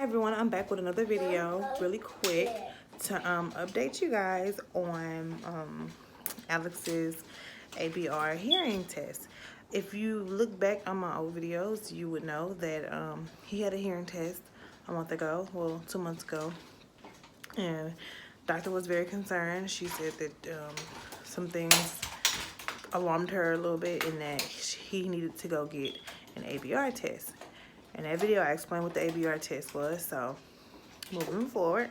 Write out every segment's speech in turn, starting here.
Everyone, I'm back with another video really quick to update you guys on Alex's ABR hearing test. If you look back on my old videos, you would know that he had a hearing test a month ago, well 2 months ago, and doctor was very concerned. She said that some things alarmed her a little bit and that he needed to go get an ABR test. In that video, I explained what the ABR test was. So, moving forward,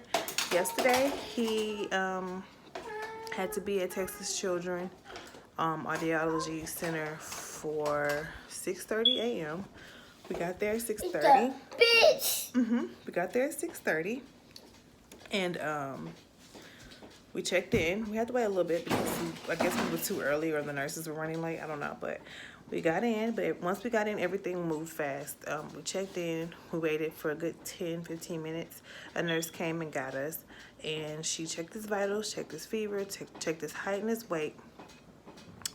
yesterday he had to be at Texas Children Audiology Center for 6:30 a.m. We got there at 6:30. We got there at 6:30, and we checked in. We had to wait a little bit because I guess we were too early or the nurses were running late. I don't know, but we got in. But once we got in, everything moved fast. We checked in. We waited for a good 10-15 minutes. A nurse came and got us, and she checked his vitals, checked his fever, checked his height and his weight.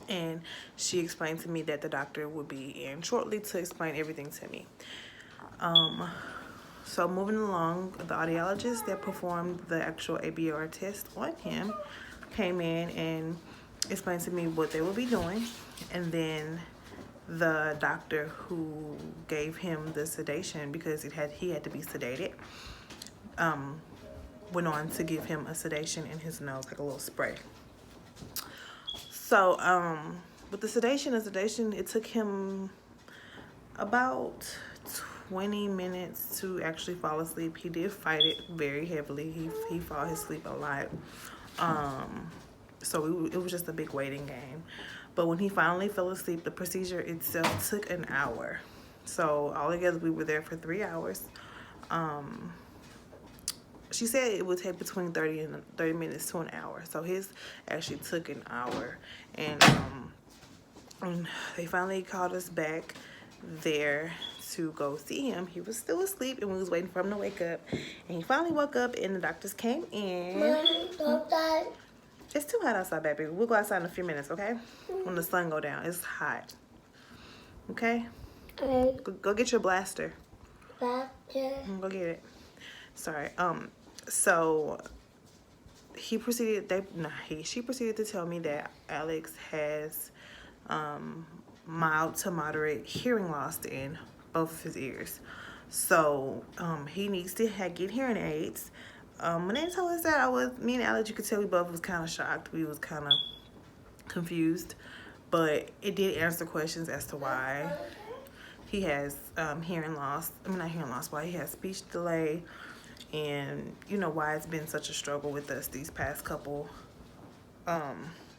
And she explained to me that the doctor would be in shortly to explain everything to me. So moving along, the audiologist that performed the actual ABR test on him came in and explained to me what they would be doing. And then the doctor who gave him the sedation, because he had to be sedated, went on to give him a sedation in his nose, like a little spray. So with the sedation, it took him about 20 minutes to actually fall asleep. He did fight it very heavily. He fought his sleep a lot. So it was just a big waiting game. But when he finally fell asleep, the procedure itself took an hour. So altogether, we were there for 3 hours. She said it would take between 30 minutes to an hour. So his actually took an hour. And they finally called us back there to go see him. He was still asleep and we was waiting for him to wake up. And he finally woke up and the doctors came in. Mommy, don't die. It's too hot outside, baby. We'll go outside in a few minutes, okay? When the sun go down. It's hot. Okay? Okay. Go get your blaster. Blaster. Go get it. Sorry. So she proceeded to tell me that Alex has mild to moderate hearing loss in both of his ears. So he needs to get hearing aids. When they told us that, me and Alex, you could tell we both was kind of shocked. We was kind of confused, but it did answer questions as to why he has hearing loss. I mean, not hearing loss, why he has speech delay, and you know why it's been such a struggle with us these past couple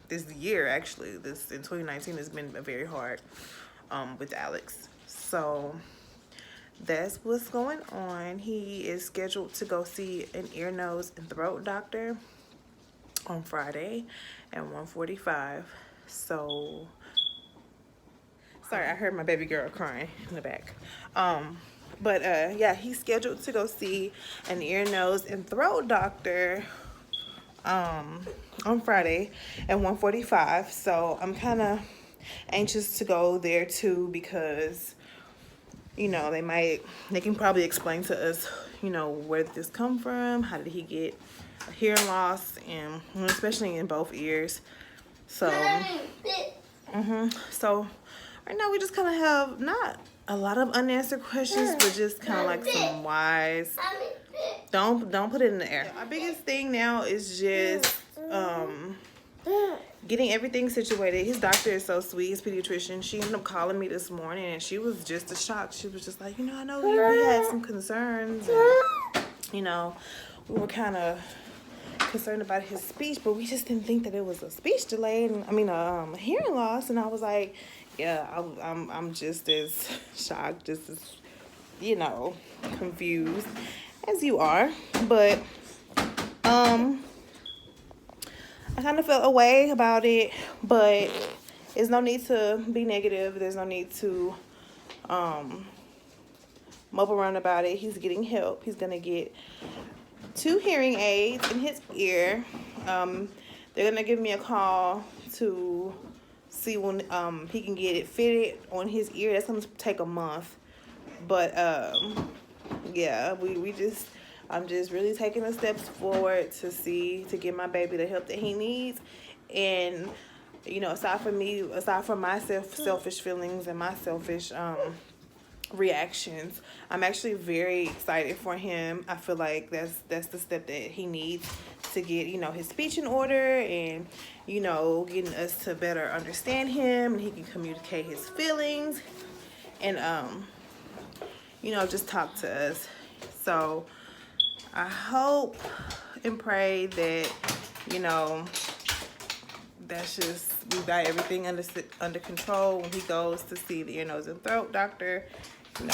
this year. Actually, this in 2019 has been very hard with Alex. So that's what's going on. He is scheduled to go see an ear, nose, and throat doctor on Friday at 1:45. So sorry, I heard my baby girl crying in the back. But yeah, he's scheduled to go see an ear, nose, and throat doctor on Friday at 1:45. So I'm kind of anxious to go there too, because you know they can probably explain to us, you know, where did this come from, how did he get hearing loss, and especially in both ears. So so right now we just kind of have not a lot of unanswered questions, but just kind of like some whys. Don't put it in the air. Our biggest thing now is just getting everything situated. His doctor is so sweet, his pediatrician. She ended up calling me this morning and she was just as shocked. She was just like, you know, I know we had some concerns, and, you know, we were kind of concerned about his speech, but we just didn't think that it was a speech delay, and I mean a hearing loss. And I was like, yeah, I'm just as shocked, just as, you know, confused as you are. But I kind of felt a way about it, but there's no need to be negative. There's no need to mope around about it. He's getting help. He's gonna get 2 hearing aids in his ear. They're gonna give me a call to see when he can get it fitted on his ear. That's gonna take a month, but yeah, I'm just really taking the steps forward to get my baby the help that he needs. And aside from my selfish feelings and my selfish reactions, I'm actually very excited for him. I feel like that's the step that he needs to get, his speech in order, and getting us to better understand him, and he can communicate his feelings, and just talk to us. So I hope and pray that, that's just, we got everything under control when he goes to see the ear, nose, and throat doctor.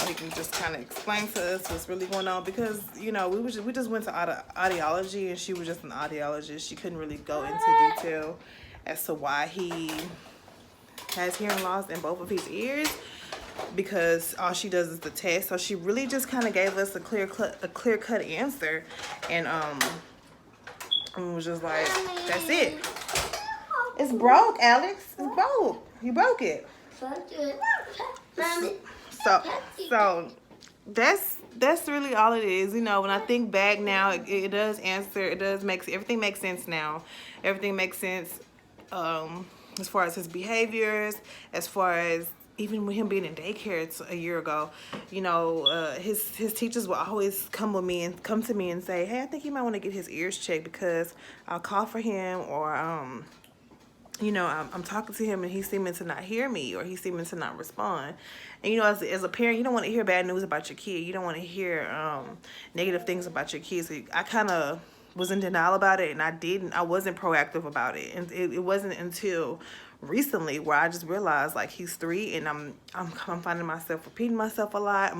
He can just kind of explain to us what's really going on, because we just went to audiology, and she was just an audiologist. She couldn't really go into detail as to why he has hearing loss in both of his ears, because all she does is the test. So she really just kind of gave us a clear cut answer, and was just like, that's it. It's broke, Alex. It's broke. You broke it. So that's really all it is. When I think back now, it does answer. It does everything makes sense now. Everything makes sense as far as his behaviors, as far as even with him being in daycare a year ago. His teachers will always come to me and say, hey, I think you might want to get his ears checked, because I'll call for him, or I'm talking to him and he's seeming to not hear me, or he's seeming to not respond. And as a parent, you don't want to hear bad news about your kid. You don't want to hear negative things about your kids. So I kind of was in denial about it, and I wasn't proactive about it. And it wasn't until recently where I just realized, like, he's 3, and I'm finding myself repeating myself a lot.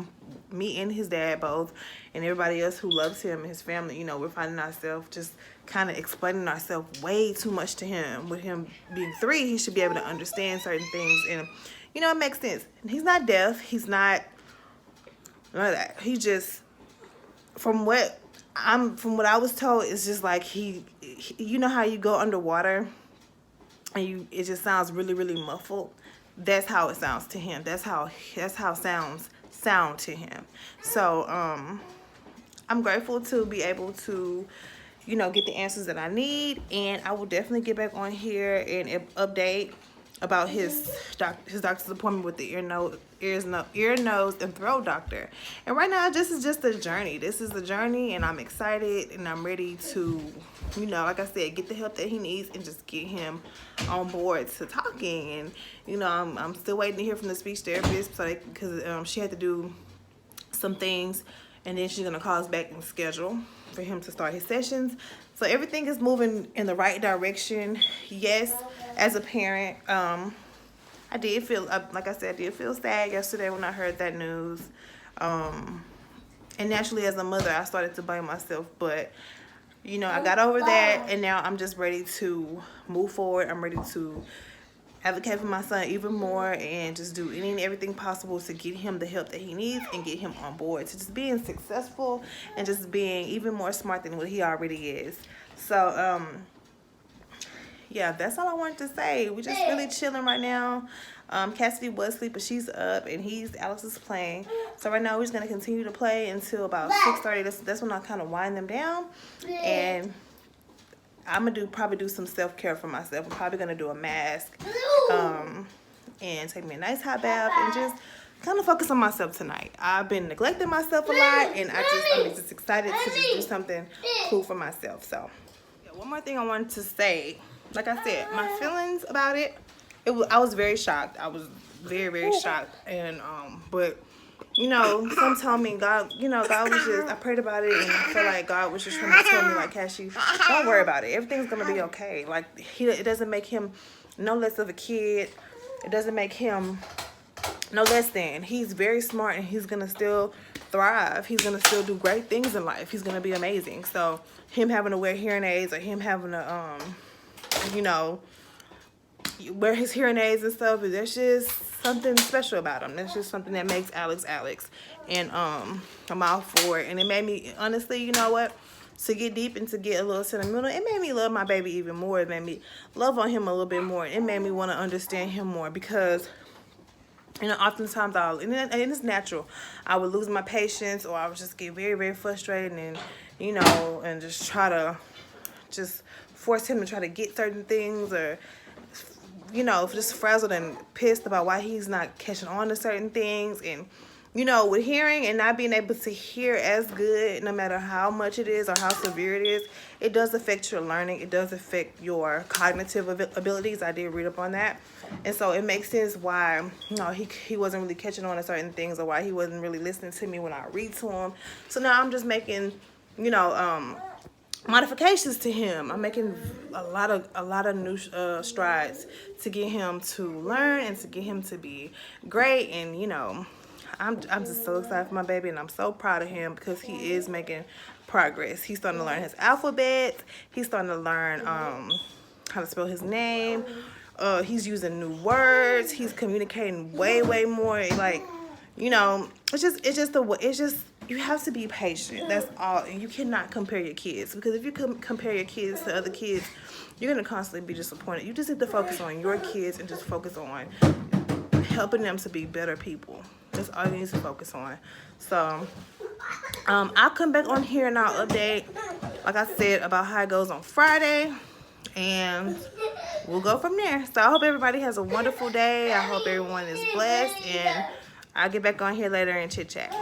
Me and his dad both, and everybody else who loves him and his family, we're finding ourselves just kind of explaining ourselves way too much to him. With him being 3, he should be able to understand certain things, and it makes sense. And he's not deaf. He's not none of that. He just, from what I was told, it's just like he how you go underwater and it just sounds really, really muffled. That's how it sounds to him. That's how sounds sound to him. So I'm grateful to be able to get the answers that I need, and I will definitely get back on here and update about his doctor's appointment with the ear, nose, and throat doctor. And right now, this is just a journey. This is the journey, and I'm excited, and I'm ready to, like I said, get the help that he needs, and just get him on board to talking. And I'm still waiting to hear from the speech therapist, because she had to do some things, and then she's gonna call us back and schedule for him to start his sessions. So everything is moving in the right direction. Yes, as a parent, I did feel, like I said, I did feel sad yesterday when I heard that news. And naturally, as a mother, I started to blame myself. But, I got over that, and now I'm just ready to move forward. I'm ready to advocate for my son even more, and just do any and everything possible to get him the help that he needs, and get him on board to just being successful, and just being even more smart than what he already is. So yeah, that's all I wanted to say. We're just really chilling right now. Cassidy was asleep, but she's up, and Alex is playing. So right now we're just gonna continue to play until about 6:30. That's when I kind of wind them down, and I'm gonna probably do some self-care for myself. I'm probably gonna do a mask, and take me a nice hot bath, and just kind of focus on myself tonight. I've been neglecting myself a lot, and I'm just excited to just do something cool for myself. So yeah, one more thing I wanted to say. Like I said, my feelings about it, I was very shocked. I was very, very shocked, and but some told me God was just, I prayed about it, and I feel like God was just trying to tell me, like, Cassie, don't worry about it. Everything's gonna be okay. Like, it doesn't make him no less of a kid. It doesn't make him no less than. He's very smart, and he's gonna still thrive. He's gonna still do great things in life. He's gonna be amazing. So him having to wear hearing aids, or him having to wear his hearing aids and stuff, there's just something special about him. That's just something that makes Alex Alex. And I'm all for it. And it made me, honestly, you know what, to get deep and to get a little sentimental, it made me love my baby even more. It made me love on him a little bit more. It made me want to understand him more, because You know, oftentimes and it's natural, I would lose my patience, or I would just get very, very frustrated, and, you know, and just try to just force him to try to get certain things, or, you know, just frazzled and pissed about why he's not catching on to certain things. And, you know, with hearing and not being able to hear as good, no matter how much it is or how severe it is, it does affect your learning. It does affect your cognitive abilities. I did read up on that. And so it makes sense why, you know, he wasn't really catching on to certain things, or why he wasn't really listening to me when I read to him. So now I'm just making, you know, modifications to him. I'm making a lot of new strides to get him to learn and to get him to be great. And, you know, I'm just so excited for my baby, and I'm so proud of him because he is making progress. He's starting to learn his alphabet. He's starting to learn how to spell his name. He's using new words. He's communicating way more. Like, you know, it's just you have to be patient. That's all. And you cannot compare your kids, because if you compare your kids to other kids, you're gonna constantly be disappointed. You just have to focus on your kids and just focus on helping them to be better people. That's all you need to focus on. So I'll come back on here and I'll update, like I said, about how it goes on Friday, and we'll go from there. So I hope everybody has a wonderful day. I hope everyone is blessed, and I'll get back on here later and chit chat.